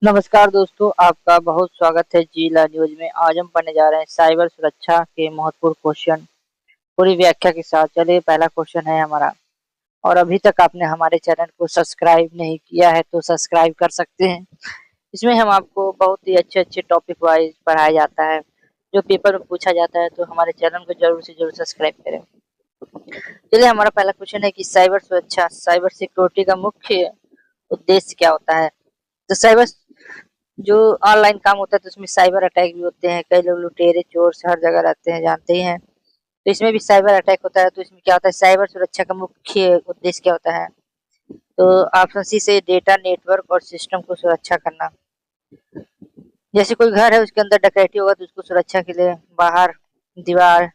नमस्कार दोस्तों, आपका बहुत स्वागत है जिला न्यूज में। आज हम पढ़ने जा रहे हैं साइबर सुरक्षा के महत्वपूर्ण क्वेश्चन पूरी व्याख्या के साथ। चलिए, पहला क्वेश्चन है हमारा। और अभी तक आपने हमारे चैनल को सब्सक्राइब नहीं किया है तो सब्सक्राइब कर सकते हैं। इसमें हम आपको बहुत ही अच्छे अच्छे टॉपिक वाइज पढ़ाया जाता है, जो पेपर में पूछा जाता है। तो हमारे चैनल को जरूर से जरूर सब्सक्राइब करें। चलिए, हमारा पहला क्वेश्चन है कि साइबर सुरक्षा, साइबर सिक्योरिटी का मुख्य उद्देश्य क्या होता है। तो साइबर जो ऑनलाइन काम होता है तो उसमें साइबर अटैक भी होते हैं। कई लोग लुटेरे चोर हर जगह रहते हैं, जानते ही हैं। तो इसमें भी साइबर अटैक होता है। तो इसमें क्या होता है, साइबर सुरक्षा का मुख्य उद्देश्य क्या होता है। तो ऑप्शन सी से डेटा नेटवर्क और सिस्टम को सुरक्षा करना। जैसे कोई घर है, उसके अंदर डकैती होगा तो उसको सुरक्षा के लिए बाहर दीवार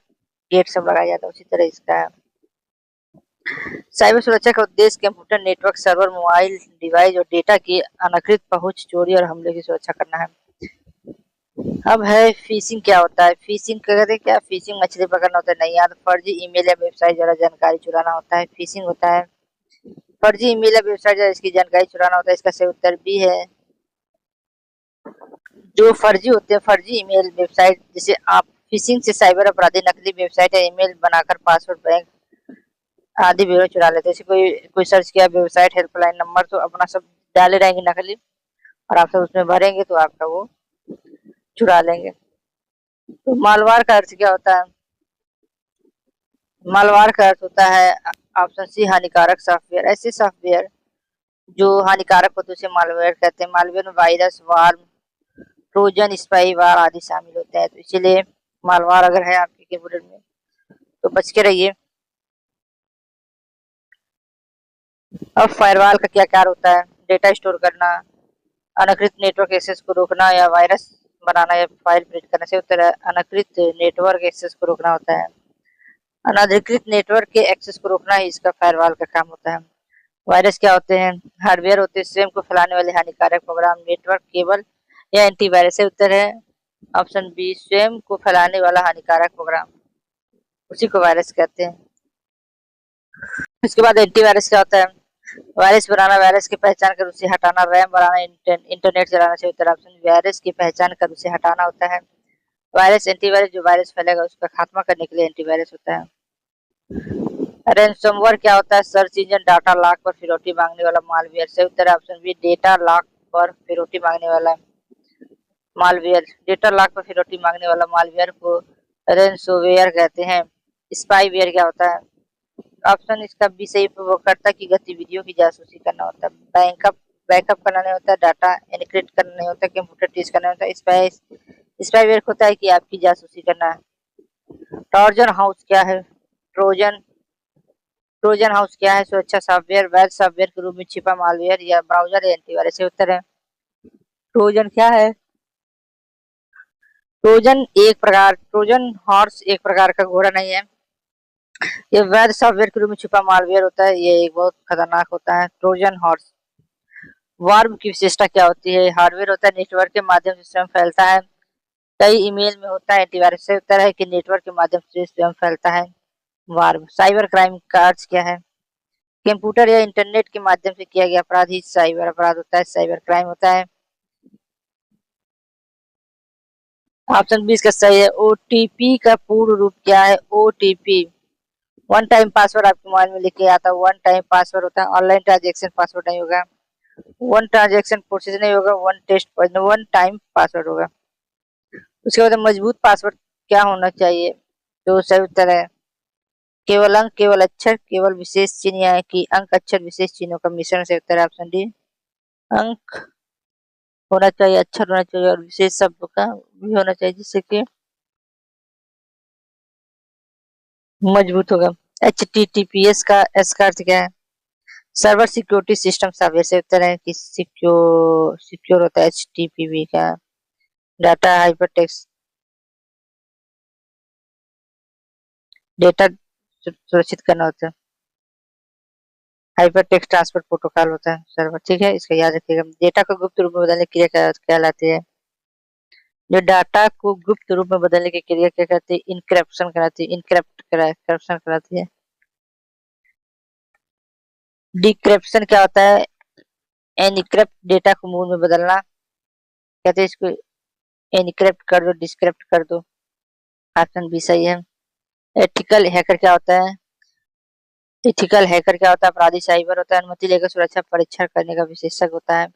गेट सब लगाया जाता है, उसी तरह इसका है। साइबर सुरक्षा का उद्देश्य computer network server mobile device और डेटा की अनाकृत पहुंच चोरी और हमले की सुरक्षा करना है। अब है फिशिंग क्या होता है। फिशिंग कहते हैं क्या, फिशिंग मछली पकड़ना होता है। नहीं यार, फर्जी ईमेल या वेबसाइट द्वारा जानकारी चुराना होता है, फिशिंग होता है। फर्जी ईमेल या वेबसाइट द्वारा इसकी जानकारी चुराना होता है। इसका सही उत्तर बी है। जो फर्जी होते हैं, फर्जी ईमेल वेबसाइट, जिसे आप फिशिंग से साइबर अपराधी नकली वेबसाइट या ईमेल बनाकर पासवर्ड बैंक आदि ब्यूरो चुरा लेते हैं। जैसे कोई कोई सर्च किया वेबसाइट हेल्पलाइन नंबर, तो अपना सब डाले रहेंगे नकली, और आप सब उसमें भरेंगे तो आपका वो चुरा लेंगे। तो मालवार का अर्थ क्या होता है। मालवार का अर्थ होता है ऑप्शन सी हानिकारक सॉफ्टवेयर। ऐसे सॉफ्टवेयर जो हानिकारक होते हैं उसे मालवेयर कहते हैं। मालवेयर में वायरस, वार्म, ट्रोजन, स्पाईवेयर आदि शामिल होते हैं। तो इसीलिए मालवार अगर है आपके कंप्यूटर में तो बच के रहिए। अब फायरवॉल का क्या कार्य होता है। डेटा स्टोर करना, अनधिकृत नेटवर्क एक्सेस को रोकना या वायरस बनाना या फाइल प्रिंट करने से उत्तर है अनधिकृत नेटवर्क एक्सेस को रोकना होता है। अनधिकृत नेटवर्क के एक्सेस को रोकना ही इसका फायरवॉल का काम होता है। वायरस क्या होते हैं। हार्डवेयर होते हैं स्वयं को फैलाने वाले हानिकारक प्रोग्राम। नेटवर्क केबल या एंटीवायरस है उत्तर है ऑप्शन बी, स्वयं को फैलाने वाला हानिकारक प्रोग्राम, उसी को वायरस कहते हैं। इसके बाद एंटीवायरस क्या होता है। वायरस बनाना, वायरस की पहचान कर उसे हटाना। रैम बनाना, इंटरनेट चलाना से उत्तर ऑप्शन वायरस की पहचान कर उसे हटाना होता है। वायरस एंटीवायरस जो वायरस फैलेगा उसका खात्मा करने के लिए एंटीवायरस होता है। रैनसमवेयर क्या होता है। सर्च इंजन डाटा लॉक पर फिरौती मांगने वाला मालवेयर से उत्तर ऑप्शन बी, डेटा लॉक पर फिरौती मांगने वाला मालवेयर। डेटा लॉक पर फिरौती मांगने वाला मालवेयर को रैनसमवेयर कहते हैं। स्पाईवेयर क्या होता है। ऑप्शन इसका बी सही, उपयोगकर्ता की गतिविधियों की जासूसी करना होता है। बैकअप करना नहीं होता, डाटा एनक्रिप्ट करना नहीं होता, कंप्यूटर टीज करना होता है। स्पाईवेयर होता है कि आपकी जासूसी करना है। ट्रोजन हाउस क्या है। ट्रोजन ट्रोजन हाउस क्या है। सुरक्षा सॉफ्टवेयर, वैध सॉफ्टवेयर के रूप में छिपा मालवेयर या ब्राउजर या एंटीवायरस। उत्तर है ट्रोजन क्या है। ट्रोजन हॉर्स एक प्रकार का घोड़ा नहीं है। ये वैध सॉफ्टवेयर के रूप में छिपा मालवेयर होता है। ये एक बहुत खतरनाक होता है ट्रोजन हॉर्स। वार्म की विशेषता क्या होती है। हार्डवेयर होता है नेटवर्क के माध्यम से स्वयं फैलता है। कई ईमेल में होता है। एंटीवायरस से उत्तर है कि नेटवर्क के माध्यम से स्वयं फैलता है। वार्म। साइबर क्राइम का अर्थ क्या है। कंप्यूटर या इंटरनेट के माध्यम से किया गया अपराध ही साइबर अपराध होता है, साइबर क्राइम होता है। ऑप्शन बी इसका सही है। ओटीपी का पूर्ण रूप क्या है। ओटीपी वन टाइम पासवर्ड आपके मोबाइल में लिख के आता है। वन टाइम पासवर्ड होता है। ऑनलाइन ट्रांजेक्शन पासवर्ड नहीं होगा। वन ट्रांजेक्शन प्रोसेस नहीं होगा। वन टाइम पासवर्ड होगा। उसके बाद मजबूत पासवर्ड क्या होना चाहिए। तो सही उत्तर है केवल अंक, केवल अक्षर, केवल विशेष चिन्ह या कि अंक अक्षर विशेष चिन्हों का मिश्रण। से उत्तर है ऑप्शन डी, अंक होना चाहिए, अक्षर होना चाहिए और विशेष शब्द का भी होना चाहिए, जिससे कि मजबूत होगा। HTTPS का एस का अर्थ क्या है। Server security system software. से उत्तर है कि सिक्योर होता है HTTP का। डाटा हाइपरटेक्स्ट, डेटा सुरक्षित करना होता है। हाइपर टेक्स्ट ट्रांसफर प्रोटोकॉल होता है सर्वर। ठीक है, इसका याद रखिएगा। डेटा को गुप्त रूप में बदलने की क्रिया कहलाती है। जो डाटा को गुप्त रूप में बदलने की क्रिया क्या कहती है। इनक्रिप्शन कहलाती है। इनक्रिप्शन कहलाती है। डिक्रिप्शन क्या होता है। एनक्रिप्ट डेटा को मूल में बदलना। कहते हैं इसको एनक्रिप्ट कर दो, डिस्क्रिप्ट कर दो। ऑप्शन बी सही है। एथिकल हैकर क्या होता है? एथिकल हैकर क्या होता है? अपराधी साइबर होता है, अनुमति लेकर सुरक्षा परीक्षण करने का विशेषज्ञ होता है।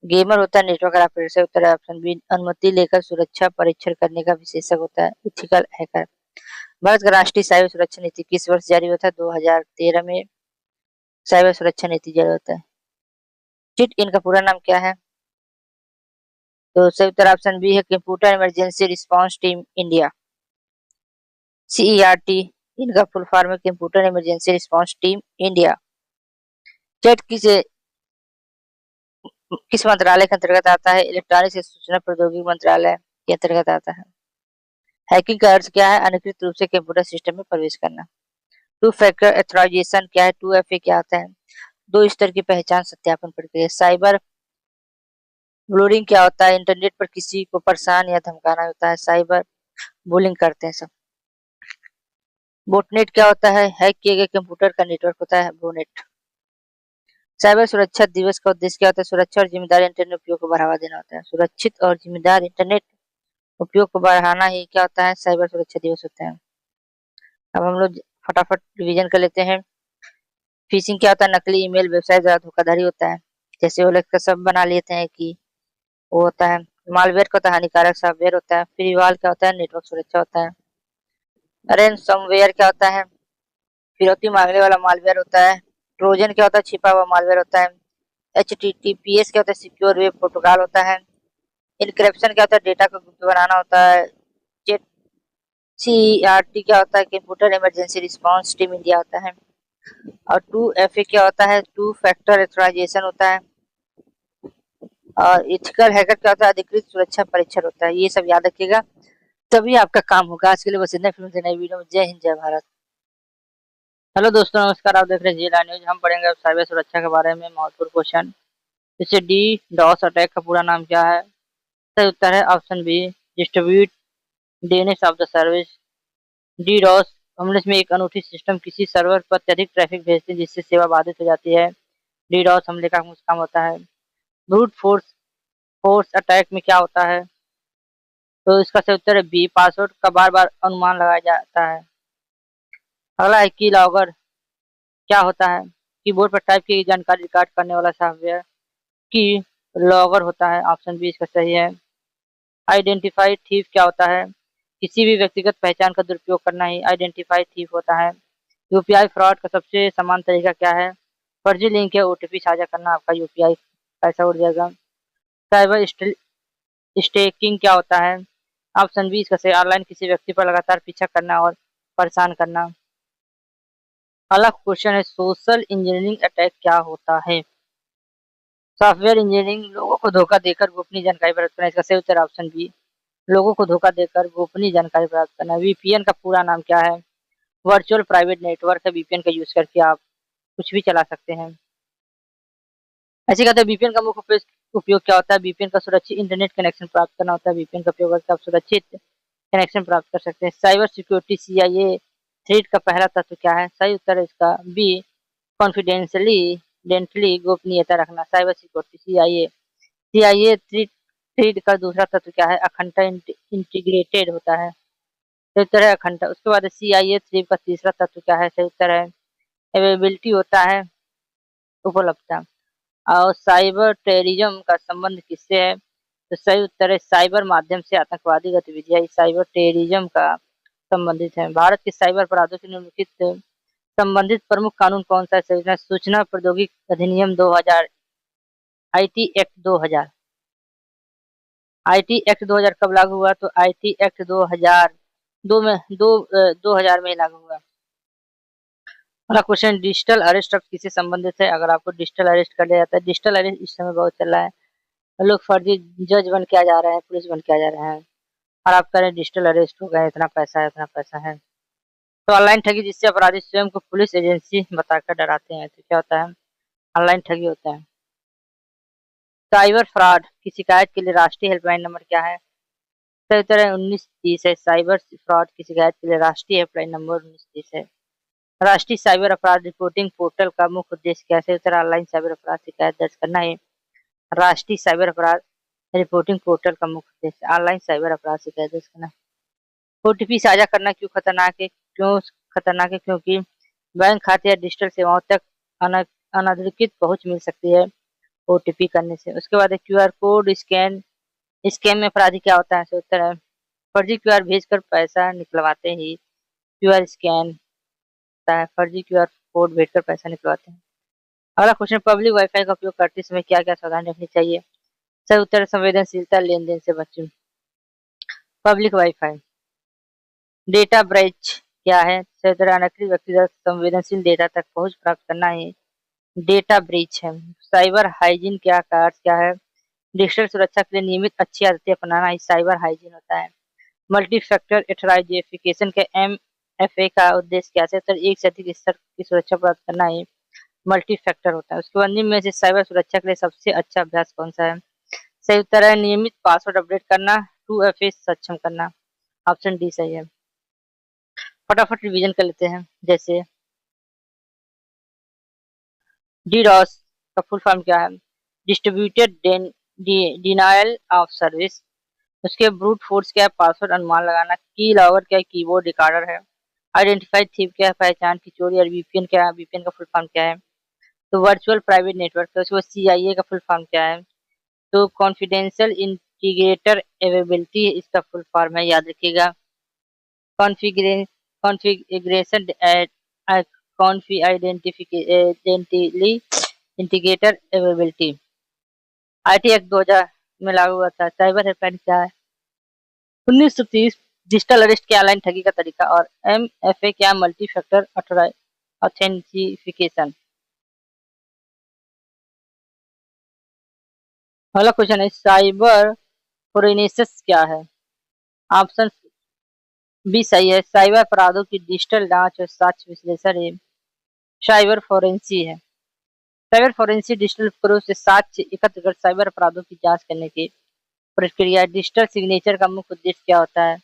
गेमर होता है, नेटवर्क ऑपरेटर। सही उत्तर है ऑप्शन बी, अनुमति लेकर सुरक्षा परीक्षण करने का विशेषज्ञ होता है एथिकल हैकर। भारत का राष्ट्रीय साइबर सुरक्षा नीति किस वर्ष जारी होता है? 2013 में साइबर सुरक्षा नीति जारी होता है। चिट इनका पूरा नाम क्या है? तो सही उत्तर ऑप्शन बी है, computer emergency response team India. CERT इनका फुल फॉर्म है, computer emergency response team India. Chat किस मंत्रालय के अंतर्गत आता है? इलेक्ट्रॉनिक्स एवं सूचना प्रौद्योगिकी मंत्रालय के अंतर्गत आता है। हैकिंग का अर्थ क्या है? अनधिकृत रूप से कंप्यूटर सिस्टम में प्रवेश करना। टू फैक्टर ऑथराइजेशन क्या है? 2FA क्या होता है? दो स्तर की पहचान सत्यापन प्रक्रिया। साइबर बुलिंग क्या होता है? इंटरनेट पर किसी को परेशान या धमकाना होता है। साइबर बुलिंग करते हैं सब। बोटनेट क्या होता है? हैक किए गए कंप्यूटर का नेटवर्क होता है बोनेट। साइबर सुरक्षा दिवस का उद्देश्य क्या होता है? सुरक्षा और जिम्मेदार इंटरनेट उपयोग को बढ़ावा देना होता है। सुरक्षित और जिम्मेदार इंटरनेट उपयोग को बढ़ाना ही क्या होता है? साइबर सुरक्षा दिवस होता है। अब हम लोग फटाफट रिवीजन कर लेते हैं। फिशिंग क्या होता है? नकली ईमेल, वेबसाइट द्वारा धोखाधड़ी होता है। जैसे वो लोग का सब बना लेते हैं कि वो होता है। मालवेयर का होता है हानिकारक सॉफ्टवेयर होता है। फ्रीवाल क्या होता है? नेटवर्क सुरक्षा होता है। रैनसमवेयर क्या होता है? फिरौती मांगने वाला मालवेयर होता है। ट्रोजन क्या होता है? छिपा हुआ मालवेयर होता है। HTTPS क्या होता है? सिक्योर वेब प्रोटोकॉल होता है। इनक्रिप्शन क्या होता है? डेटा को गुप्त बनाना होता है। CERT क्या होता है? Computer emergency response team India होता है। और 2FA क्या होता है? टू फैक्टर ऑथराइजेशन होता है। और एथिकल हैकर क्या होता है? अधिकृत सुरक्षा परीक्षण होता है। ये सब याद रखिएगा, तभी आपका काम होगा। आज के लिए बस इतना, फिर मिलते हैं नई वीडियो में। जय हिंद, जय भारत। हेलो दोस्तों, नमस्कार। आप देख रहे हैं जिला न्यूज। हम पढ़ेंगे अब साइबर सुरक्षा के बारे में महत्वपूर्ण क्वेश्चन। जैसे डी डॉस अटैक का पूरा नाम क्या है? सही उत्तर है option B, distribute DNS of the service. DDoS हमले में एक अनूठी सिस्टम किसी सर्वर पर अत्यधिक ट्रैफिक भेजती है जिससे सेवा बाधित हो जाती है। डी डॉस हमले का मुख्य काम होता है। ब्रूट फोर्स फोर्स अटैक में क्या होता है? तो इसका सही उत्तर है बी, पासवर्ड का बार बार अनुमान लगाया जाता है। अगला है की लॉगर क्या होता है? कीबोर्ड पर टाइप की गई जानकारी रिकॉर्ड करने वाला सॉफ्टवेयर की लॉगर होता है। ऑप्शन बी इसका सही है। आइडेंटिफाई थीफ क्या होता है? किसी भी व्यक्तिगत पहचान का दुरुपयोग करना ही आइडेंटिफाई थीफ होता है। यूपीआई फ्रॉड का सबसे समान तरीका क्या है? फर्जी लिंक या OTP साझा करना, आपका यूपीआई पैसा उड़ जाएगा। साइबर स्टेकिंग क्या होता है? ऑप्शन बी इसका सही, ऑनलाइन किसी व्यक्ति पर लगातार पीछा करना और परेशान करना। अगला क्वेश्चन है, सोशल इंजीनियरिंग अटैक क्या होता है? सॉफ्टवेयर इंजीनियरिंग लोगों को धोखा देकर गोपनीय जानकारी प्राप्त करना। इसका सही उत्तर ऑप्शन बी, लोगों को धोखा देकर गोपनीय जानकारी प्राप्त करना। VPN का पूरा नाम क्या है? वर्चुअल प्राइवेट नेटवर्क है। VPN का यूज करके आप कुछ भी चला सकते हैं। ऐसे कहते हैं VPN का मुख्य उपयोग क्या होता है? VPN का सुरक्षित इंटरनेट कनेक्शन प्राप्त करना होता है। VPN का उपयोग करके आप सुरक्षित कनेक्शन प्राप्त कर सकते हैं। साइबर सिक्योरिटी CIA थ्रेट का पहला तत्व क्या है? सही उत्तर है इसका बी, कॉन्फिडेंशियली डेंटली गोपनीयता रखना। साइबर सिक्योरिटी CIA थ्रेट का दूसरा तत्व क्या है? अखंडता इंटीग्रेटेड होता है। सही उत्तर है अखंडता। उसके बाद CIA थ्रेट का तीसरा तत्व क्या है? सही उत्तर है अवेलेबिलिटी होता है, उपलब्धता। और साइबर टेररिज्म का संबंध किससे है? तो सही उत्तर है साइबर माध्यम से आतंकवादी गतिविधियां साइबर टेररिज्म का संबंधित है। भारत के साइबर अपराधों से निम्नलिखित संबंधित प्रमुख कानून कौन सा है? सूचना प्रौद्योगिकी अधिनियम 2000, IT एक्ट 2000। IT एक्ट 2000 कब लागू हुआ? तो IT एक्ट 2002 में 2000 में लागू हुआ। अगला क्वेश्चन, डिजिटल अरेस्ट अब किससे संबंधित है? अगर आपको डिजिटल अरेस्ट कर लिया जाता है, डिजिटल अरेस्ट इस समय बहुत चल रहा है। लोग फर्जी जज बन के आ जा रहे हैं, पुलिस बन के आ जा रहे हैं, और आप कह रहे हैं डिजिटल अरेस्ट हो गया, इतना पैसा है, इतना पैसा है। तो ऑनलाइन ठगी जिससे अपराधी स्वयं को पुलिस एजेंसी बताकर डराते हैं, तो क्या होता है? ऑनलाइन ठगी होता है। साइबर फ्रॉड की शिकायत के लिए राष्ट्रीय हेल्पलाइन नंबर क्या है? सही उत्तर है 1930 है। साइबर फ्रॉड की शिकायत के लिए राष्ट्रीय हेल्पलाइन नंबर 1930 है। राष्ट्रीय साइबर अपराध रिपोर्टिंग पोर्टल का मुख्य उद्देश्य क्या है? सही उत्तर ऑनलाइन साइबर अपराध शिकायत दर्ज करना है। राष्ट्रीय साइबर अपराध रिपोर्टिंग पोर्टल का मुख्य उद्देश्य ऑनलाइन साइबर अपराध से कैसे करना। ओटीपी साझा करना क्यों खतरनाक है? क्योंकि बैंक खाते या डिजिटल सेवाओं तक अनधिकृत पहुंच मिल सकती है ओटीपी करने से। उसके बाद क्यूआर कोड स्कैम में अपराधी क्या होता है? उत्तर है फर्जी क्यूआर भेजकर पैसा निकलवाते ही क्यूआर स्कैन होता है। फर्जी क्यूआर कोड भेजकर पैसा निकलवाते हैं। अगला क्वेश्चन, पब्लिक वाईफाई का उपयोग करते समय क्या क्या सावधानी रखनी चाहिए? सही उत्तर, संवेदनशीलता लेन देन से बचें। पब्लिक वाईफाई डेटा ब्रीच क्या है? सही उत्तर, अनधिकृत व्यक्तिगत संवेदनशील डेटा तक पहुंच प्राप्त करना ही डेटा ब्रीच है। साइबर हाइजीन का अर्थ क्या है? डिजिटल सुरक्षा के लिए नियमित अच्छी आदतें अपनाना ही साइबर हाइजीन होता है। मल्टी फैक्टर ऑथराइजेशन के एमएफए का उद्देश्य क्या है? तो एक से अधिक स्तर की सुरक्षा प्राप्त करना ही मल्टी फैक्टर होता है। उसके बाद निम्न में से साइबर सुरक्षा के लिए सबसे अच्छा अभ्यास कौन सा है? सही उत्तर है नियमित पासवर्ड अपडेट करना, 2FA सक्षम करना। ऑप्शन डी सही है। फटाफट रिवीजन कर लेते हैं। जैसे डीडॉस का फुल फॉर्म क्या है? Distributed denial of service. उसके ब्रूट फोर्स क्या है? पासवर्ड अनुमान लगाना। की लॉगर क्या है? कीबोर्ड रिकॉर्डर है। आइडेंटिफाइड थीव क्या है? पहचान की चोरी। और वीपीएन क्या है? वीपीएन का फुल फॉर्म क्या है? तो वर्चुअल प्राइवेट नेटवर्क है। उसके बाद सीआईए का फुल फॉर्म क्या है? तो कॉन्फिडेंशियल इंटीग्रेटर अवेलेबिलिटी इसका फुल फॉर्म है, याद रखिएगा। कॉन्फ़िगरेशन आइडेंटिली इंटीग्रेटर अवेलेबिलिटी। आईटी एक्ट 2000 में लागू हुआ था। साइबर हेल्पलाइन क्या है? 1930। डिजिटल अरेस्ट क्या? ऑनलाइन ठगी का तरीका। और एमएफए क्या? Multi factor authentication. अगला क्वेश्चन है साइबर फोरेंसिक्स क्या है? ऑप्शन बी सही है। साइबर अपराधों की डिजिटल जांच और साक्ष्य विश्लेषण ही साइबर फोरेंसी है। साइबर फोरेंसी डिजिटल उपकरणों से साक्ष्य एकत्र कर साइबर अपराधों की जांच करने की प्रक्रिया। डिजिटल सिग्नेचर का मुख्य उद्देश्य क्या होता है?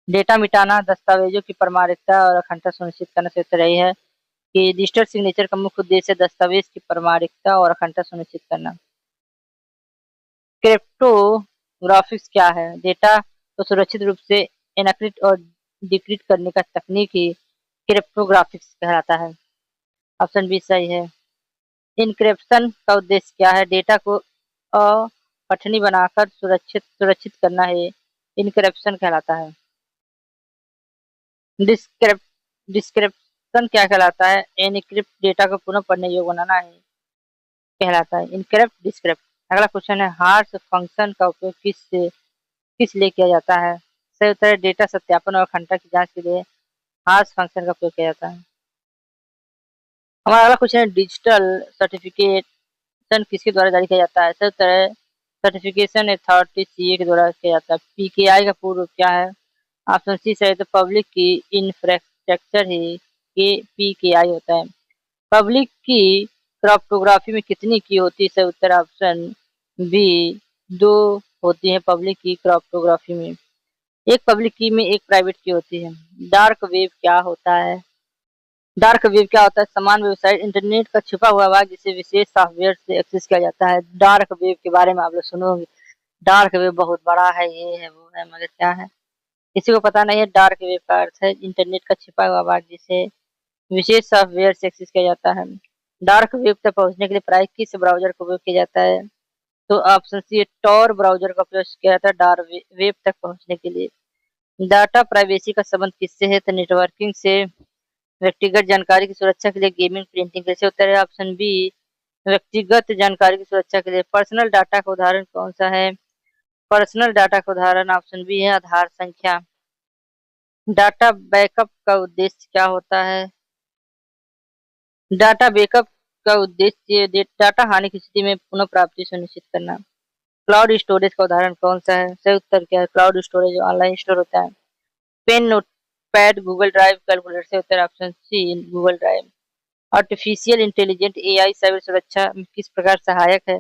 डेटा मिटाना, दस्तावेजों की प्रामाणिकता और अखंडता सुनिश्चित करना से उत्तर यही है कि डिजिटल सिग्नेचर का मुख्य उद्देश्य दस्तावेज की प्रामाणिकता और अखंडता सुनिश्चित करना। क्रिप्टोग्राफिक्स क्या है? डेटा को सुरक्षित रूप से एन्क्रिप्ट और डिक्रिप्ट करने का तकनीक ही क्रिप्टोग्राफिक्स कहलाता है। ऑप्शन बी सही है। इनक्रिप्शन का उद्देश्य क्या है? डेटा को अपठनीय बनाकर सुरक्षित करना है इनक्रिप्शन कहलाता है। डिस्क्रिप डिस्क्रिप्शन क्या कहलाता है? एनक्रिप्ट डेटा को पुनः पढ़ने योग्य बनाना है कहलाता है इनक्रिप्ट डिस्क्रिप्ट। अगला क्वेश्चन है हार्श फंक्शन का उपयोग किस लिए किया जाता है? सही उत्तर है डेटा सत्यापन और अखंडता की जांच के लिए हार्श फंक्शन का उपयोग किया जाता है। हमारा अगला क्वेश्चन है डिजिटल सर्टिफिकेशन किसके द्वारा जारी किया जाता है? सही उत्तर है सर्टिफिकेशन अथॉरिटी सीए के द्वारा किया जाता है। पीकेआई का पूर्व रूप क्या है? ऑप्शन सी सही है। तो पब्लिक की इंफ्रास्ट्रक्चर ही के पीकेआई होता है। पब्लिक की क्रिप्टोग्राफी में कितनी की होती है? सही उत्तर ऑप्शन बी 2 होती है पब्लिक की क्रिप्टोग्राफी में। एक पब्लिक की में एक प्राइवेट की होती है। डार्क वेब क्या होता है? डार्क वेब क्या होता है? समान वेबसाइट इंटरनेट का छुपा हुआ भाग जिसे विशेष सॉफ्टवेयर से एक्सेस किया जाता है। डार्क वेब के बारे में आप लोग सुनोगे, डार्क वेब बहुत बड़ा है, ये है वो है, मगर क्या है किसी को पता नहीं है। डार्क वेब का अर्थ है इंटरनेट का छिपा हुआ भाग जिसे विशेष सॉफ्टवेयर से एक्सेस किया जाता है। डार्क वेब तक पहुंचने के लिए प्राय किस ब्राउजर का उपयोग किया जाता है? तो ऑप्शन सी टॉर ब्राउजर का उपयोग किया जाता है डार्क वेब तक पहुंचने के लिए। डाटा प्राइवेसी का संबंध किससे है? तो नेटवर्किंग से। व्यक्तिगत जानकारी की सुरक्षा के लिए गेमिंग प्रिंटिंग कैसे उत्तर है? ऑप्शन बी व्यक्तिगत जानकारी की सुरक्षा के लिए। पर्सनल डाटा का उदाहरण कौन सा है? पर्सनल डाटा का उदाहरण ऑप्शन बी है आधार संख्या। डाटा बैकअप का उद्देश्य क्या होता है? डाटा बैकअप का उद्देश्य डाटा हानि की स्थिति में पुनः प्राप्ति सुनिश्चित करना। क्लाउड स्टोरेज का उदाहरण कौन सा है? सही उत्तर क्या है? क्लाउड स्टोरेज ऑनलाइन स्टोर होता है। Pen notepad Google drive calculator से उत्तर option C Google drive. Artificial intelligent AI cyber सुरक्षा में किस प्रकार सहायक है?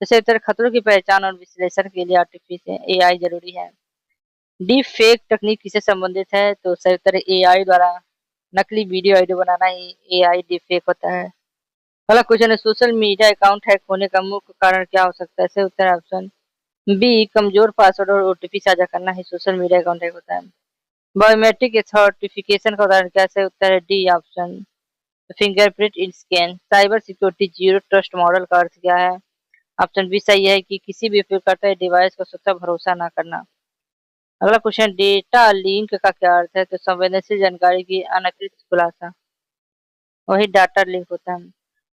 जैसे उत्तर खतरों की पहचान और विश्लेषण के लिए आर्टिफिशियल एआई जरूरी है। डीप फेक तकनीक किससे संबंधित है? तो सही उत्तर एआई द्वारा नकली वीडियो ऑडियो बनाना ही एआई डीप फेक होता है। अगला क्वेश्चन है सोशल मीडिया अकाउंट हैक होने का मुख्य कारण क्या हो सकता है? इसका उत्तर है ऑप्शन बी कमजोर पासवर्ड और ओटीपी साझा करना ही सोशल मीडिया अकाउंट हैक होता है। बायोमेट्रिक ऑथेंटिकेशन का उदाहरण क्या है? इसका उत्तर है D option fingerprint scan. Cyber security zero trust model का अर्थ क्या है? ऑप्शन बी सही है कि किसी भी उपयोगकर्ता या डिवाइस को स्वतः भरोसा ना करना। अगला क्वेश्चन डेटा लिंक का क्या अर्थ है? तो संवेदनशील जानकारी की अनधिकृत खुलासा वही डाटा लिंक होता है।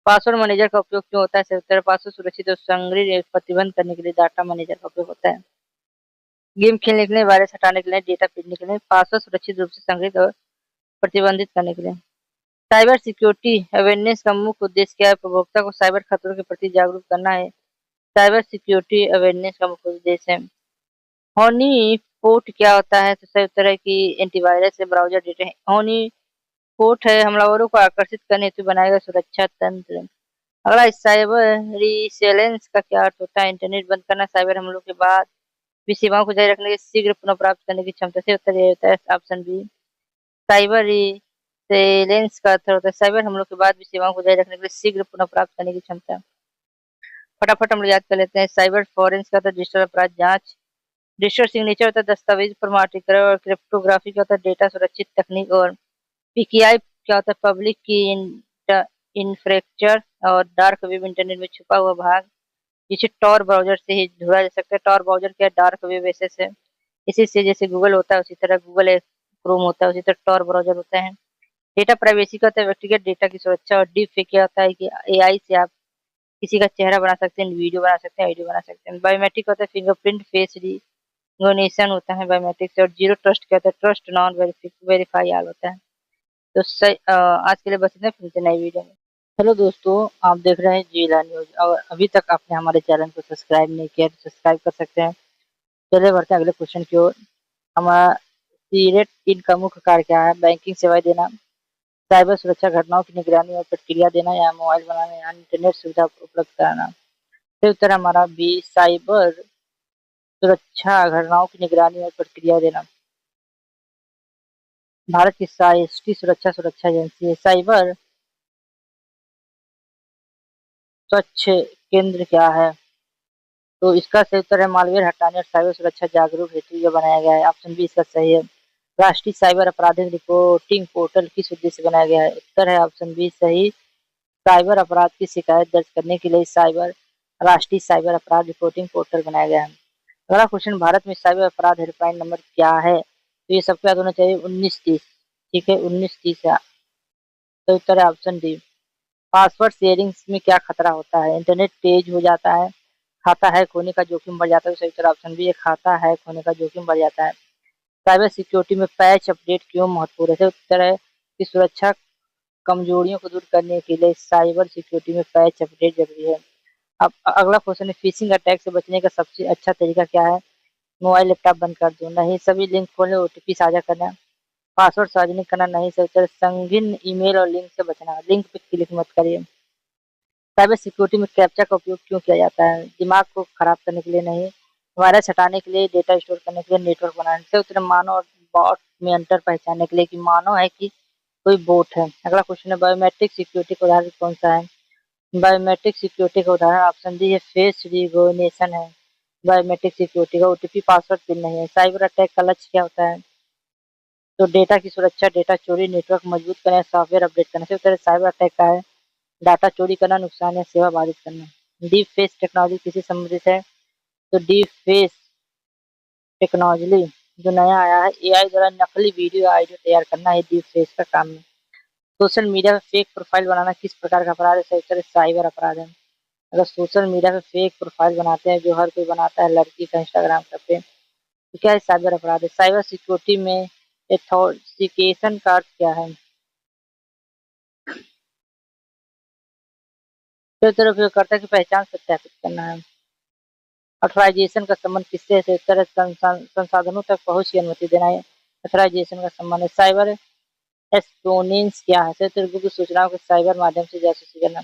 पासवर्ड मैनेजर का उपयोग क्यों होता है? इसका उत्तर है पासवर्ड सुरक्षित और संग्रह प्रतिबंध करने के लिए डाटा मैनेजर का उपयोग होता है। गेम खेलने के लिए, वायरस हटाने के लिए, डेटा भेजने के लिए, पासवर्ड सुरक्षित रूप से संग्रहित और प्रतिबंधित करने के लिए। साइबर सिक्योरिटी अवेयरनेस का मुख्य उद्देश्य क्या है? उपभोक्ता को साइबर खतरों के प्रति जागरूक करना है। साइबर सिक्योरिटी अवेयरनेस का मुख्य उद्देश्य है। हनी पोर्ट क्या होता है? तो सही उत्तर है कि एंटीवायरस से ब्राउजर डेटा। हनी पोर्ट है हमलावरों को आकर्षित करने हेतु बनाया गया सुरक्षा तंत्र। अगला साइबर रिसेलेंस का क्या अर्थ होता है? इंटरनेट बंद करना, साइबर हमलों के बाद भी सेवाओं को जारी रखने के शीघ्र पुनः प्राप्त करने की क्षमता से। उत्तर ये होता है ऑप्शन बी साइबर रिसेलेंस का अर्थ होता है साइबर हमलों के बाद भी सेवाओं को जारी रखने के लिए शीघ्र पुनः प्राप्त करने की क्षमता। फटाफट हम लोग याद कर लेते हैं। साइबर फॉरेंस का होता है डिजिटल अपराध जांच। डिजिटल सिग्नेचर होता है दस्तावेज प्रमाणीकरण। और क्रिप्टोग्राफी का होता है डेटा सुरक्षित तकनीक। और पीकीआई क्या होता है पब्लिक की इंफ्रास्ट्रक्चर। और डार्क वेब इंटरनेट में छुपा हुआ भाग जिसे टॉर ब्राउज़र से ही ढूँढा जा सकता है। टॉर ब्राउज़र क्या है? डार्क वेब एक्सेस है। इसी से जैसे गूगल होता है उसी तरह गूगल है, क्रोम होता है उसी तरह टॉर ब्राउज़र होता है। डेटा प्राइवेसी का होता है व्यक्तिगत डेटा की सुरक्षा। और डीप फेक क्या होता है कि एआई से आप किसी का चेहरा बना सकते हैं, वीडियो बना सकते हैं, ऑडियो बना सकते हैं। बायोमेट्रिक होता है फिंगरप्रिंट फेस रिकॉग्निशन होता है बायोमेट्रिक से। और जीरो ट्रस्ट क्या होता है? ट्रस्ट नॉन वेरीफाई ऑल होता है। तो आज के लिए बस इतना, फिर मिलते हैं नई वीडियो में। हेलो दोस्तों, आप देख रहे हैं जिला न्यूज और अभी तक आपने हमारे चैनल को सब्सक्राइब नहीं किया तो सब्सक्राइब कर सकते हैं। चलिए बढ़ते हैं अगले क्वेश्चन की ओर। हमारा सीरेट इन का मुख्य कार्य क्या है? बैंकिंग सेवाएं देना, साइबर सुरक्षा घटनाओं की निगरानी और प्रतिक्रिया देना, या मोबाइल बनाना, या इंटरनेट सुविधा उपलब्ध कराना। फिर उत्तर हमारा बी साइबर सुरक्षा घटनाओं की निगरानी और प्रतिक्रिया देना। भारत की राष्ट्रीय सुरक्षा सुरक्षा एजेंसी है। साइबर स्वच्छ केंद्र क्या है? तो इसका सही उत्तर है मालवेयर हटाने और साइबर सुरक्षा जागरूक हेतु यह बनाया गया है। ऑप्शन बी इसका सही है। राष्ट्रीय साइबर अपराधिक रिपोर्टिंग पोर्टल किस उद्देश्य से बनाया गया है? उत्तर है ऑप्शन बी सही। साइबर अपराध की शिकायत दर्ज करने के लिए साइबर राष्ट्रीय साइबर अपराध रिपोर्टिंग पोर्टल बनाया गया है। अगला क्वेश्चन भारत में साइबर अपराध हेल्पलाइन नंबर क्या है? तो ये सबको याद होना चाहिए 1930। ठीक है 1930 है। तो उत्तर है ऑप्शन डी। पासवर्ड शेयरिंग में क्या खतरा होता है? इंटरनेट तेज हो जाता है, खाता हैक होने का जोखिम बढ़ जाता है। सही उत्तर ऑप्शन बी है खाता हैक होने का जोखिम बढ़ जाता है। साइबर सिक्योरिटी में पैच अपडेट क्यों महत्वपूर्ण है? सही उत्तर है कि सुरक्षा कमजोरियों को दूर करने के लिए साइबर सिक्योरिटी में पैच अपडेट जरूरी है। अब अगला क्वेश्चन है फिशिंग अटैक से बचने का सबसे अच्छा तरीका क्या है? मोबाइल लैपटॉप बंद कर दो नहीं, सभी लिंक खोलने ओटीपी साझा करना, पासवर्ड सार्वजनिक करना नहीं। सही उत्तर संगीन ईमेल और लिंक से बचना, लिंक पे क्लिक मत करिए। साइबर सिक्योरिटी में कैप्चा का उपयोग क्यों किया जाता है? दिमाग को खराब करने के लिए नहीं, वायरस हटाने के लिए, डेटा स्टोर करने के लिए, नेटवर्क बनाने से। उत्तर मानव और बॉट में अंतर पहचानने के लिए कि मानव है कि कोई बोट है। अगला क्वेश्चन है बायोमेट्रिक सिक्योरिटी का उदाहरण कौन सा है? बायोमेट्रिक सिक्योरिटी का उदाहरण ऑप्शन डी है फेस रिकॉग्निशन है। बायोमेट्रिक सिक्योरिटी का ओटीपी पासवर्ड पिन नहीं है। साइबर अटैक का लक्ष्य क्या होता है? तो डेटा की सुरक्षा, डेटा चोरी, नेटवर्क मजबूत करना, सॉफ्टवेयर अपडेट करने से। उत्तर साइबर अटैक का है डाटा चोरी करना, नुकसान या सेवा बाधित करना। डीप फेस टेक्नोलॉजी किसी संबंधित है? तो डीप फेस टेक्नोलॉजी जो नया आया है एआई द्वारा नकली वीडियो या ऑडियो तैयार करना है डीप फेस का काम है। सोशल मीडिया पे फेक प्रोफाइल बनाना किस प्रकार का अपराध है? सही उत्तर साइबर अपराध है। अगर सोशल मीडिया पे फेक प्रोफाइल बनाते हैं जो हर कोई बनाता है लड़की का इंस्टाग्राम का पे, तो क्या है? साइबर अपराध है। साइबर सिक्योरिटी में एथोसिकेशन का अर्थ क्या है? तो तरह उपयोगकर्ता की पहचान सत्यापित करना है। ऑथराइजेशन का संबंध किससे है? तो उत्तर है संसाधनों तक पहुंच की अनुमति देना है ऑथराइजेशन का संबंध है। साइबर एस्पियोनेज क्या है? तो उत्तर गुप्त सूचनाओं के साइबर माध्यम से जासूसी करना।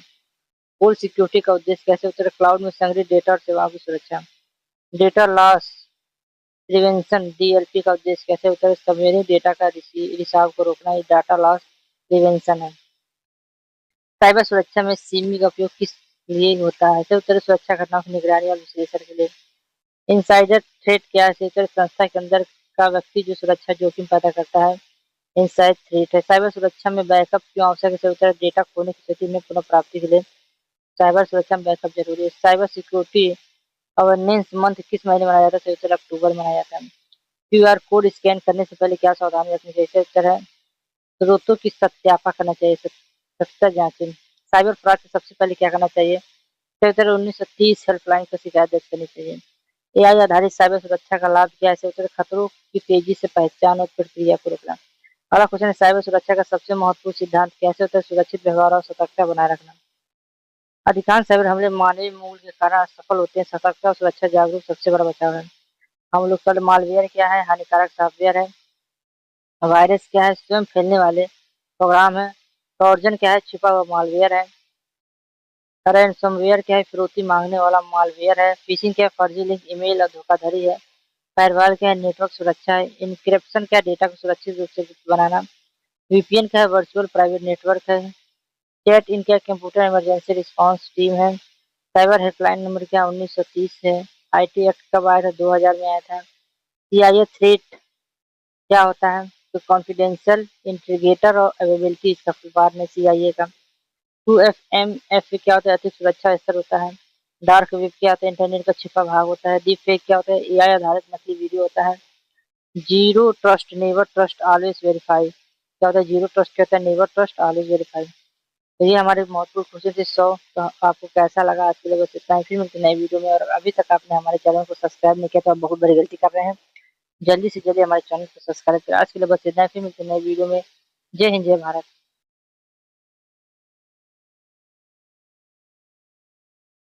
पूल सिक्योरिटी का उद्देश्य कैसे? उत्तर क्लाउड में संग्रहित डेटा और सेवाओं की सुरक्षा। डेटा लॉस प्रिवेंशन डीएलपी का उद्देश्य कैसे? उत्तर संवेदी डेटा का रिसाव को रोकना, ये डाटा लॉस प्रिवेंशन है। साइबर सुरक्षा में सिमी का उपयोग किस लिए होता है? तो उत्तर सुरक्षा घटनाओं की निगरानी और विश्लेषण के लिए। इनसाइडर थ्रेट क्या है? तो संस्था के अंदर का व्यक्ति जो सुरक्षा जोखिम पैदा करता है, इनसाइड थ्रेट है। साइबर सुरक्षा में बैकअप क्यों आवश्यक है? तो उत्तर डेटा खोने की स्थिति में पुनः प्राप्ति के लिए साइबर सुरक्षा में बैकअप जरूरी है। साइबर सिक्योरिटी अवेयरनेस मंथ किस महीने मनाया जाता है? तो उत्तर अक्टूबर मनाया जाता है। क्यूआर कोड स्कैन करने से पहले क्या सावधानी रखनी चाहिए? तो उत्तर है स्रोतों की सत्यापन करना चाहिए, सत्ता जांचें। साइबर अपराध से सबसे पहले क्या करना चाहिए? तो उत्तर 1930 हेल्पलाइन पर शिकायत दर्ज करनी चाहिए। एआई आधारित साइबर सुरक्षा का लाभ क्या है? तो उत्तर खतरों की तेजी से पहचान और प्रक्रिया को रोकना। अगला क्वेश्चन है साइबर सुरक्षा का सबसे महत्वपूर्ण सिद्धांत कैसे होता है? सुरक्षित व्यवहार और सतर्कता बनाए रखना। अधिकांश साइबर हमले मानवीय मूल के कारण सफल होते हैं। सतर्कता और सुरक्षा जागरूक सबसे बड़ा बचाव है। हम लोग कल मालवेयर क्या है? हानिकारक सॉफ्टवेयर है। वायरस क्या है? स्वयं फैलने वाले प्रोग्राम है। ट्रोजन क्या है? छिपा हुआ मालवेयर है। रैनसमवेयर क्या है? फिरौती मांगने वाला मालवेयर है। फिशिंग क्या है? फर्जी लिंक, ईमेल और धोखाधड़ी है। फायरवॉल क्या है? नेटवर्क सुरक्षा है। इनक्रिप्शन क्या है? डेटा को सुरक्षित रूप से गुप्त बनाना। वीपीएन क्या है? वर्चुअल प्राइवेट नेटवर्क है। चैट इन क्या? कंप्यूटर इमरजेंसी रिस्पांस टीम है। साइबर हेल्पलाइन नंबर क्या? 1930 है। आईटी एक्ट कब आया था? 2000 में आया था। सीआईए थ्रेट क्या होता है? तो कॉन्फिडेंशियल इंटीग्रेटर और अवेलेबिलिटी इसका फुल फॉर्म है सीआईए का। 2FMF क्या होता है? अतिरिक्त सुरक्षा स्तर होता है। डार्क वेब क्या होता है? इंटरनेट का छिपा भाग होता है। डीप फेक क्या होता है? एआई आधारित नकली वीडियो होता है। Zero trust never trust always verify क्या होता है? जीरो ट्रस्ट क्या होता है? Never trust always verify. तो ये हमारे महत्वपूर्ण क्वेश्चन थे 100। तो आपको कैसा लगा? आज के लिए बस इतना ही। फिर मिलते हैं नई वीडियो में। और अभी तक आपने हमारे चैनल को सब्सक्राइब नहीं किया तो आप बहुत बड़ी गलती कर रहे हैं। जल्दी से जल्दी हमारे चैनल को सब्सक्राइब करें। आज के लिए बस इतना ही। फिर मिलते हैं नई वीडियो में। जय हिंद, जय भारत।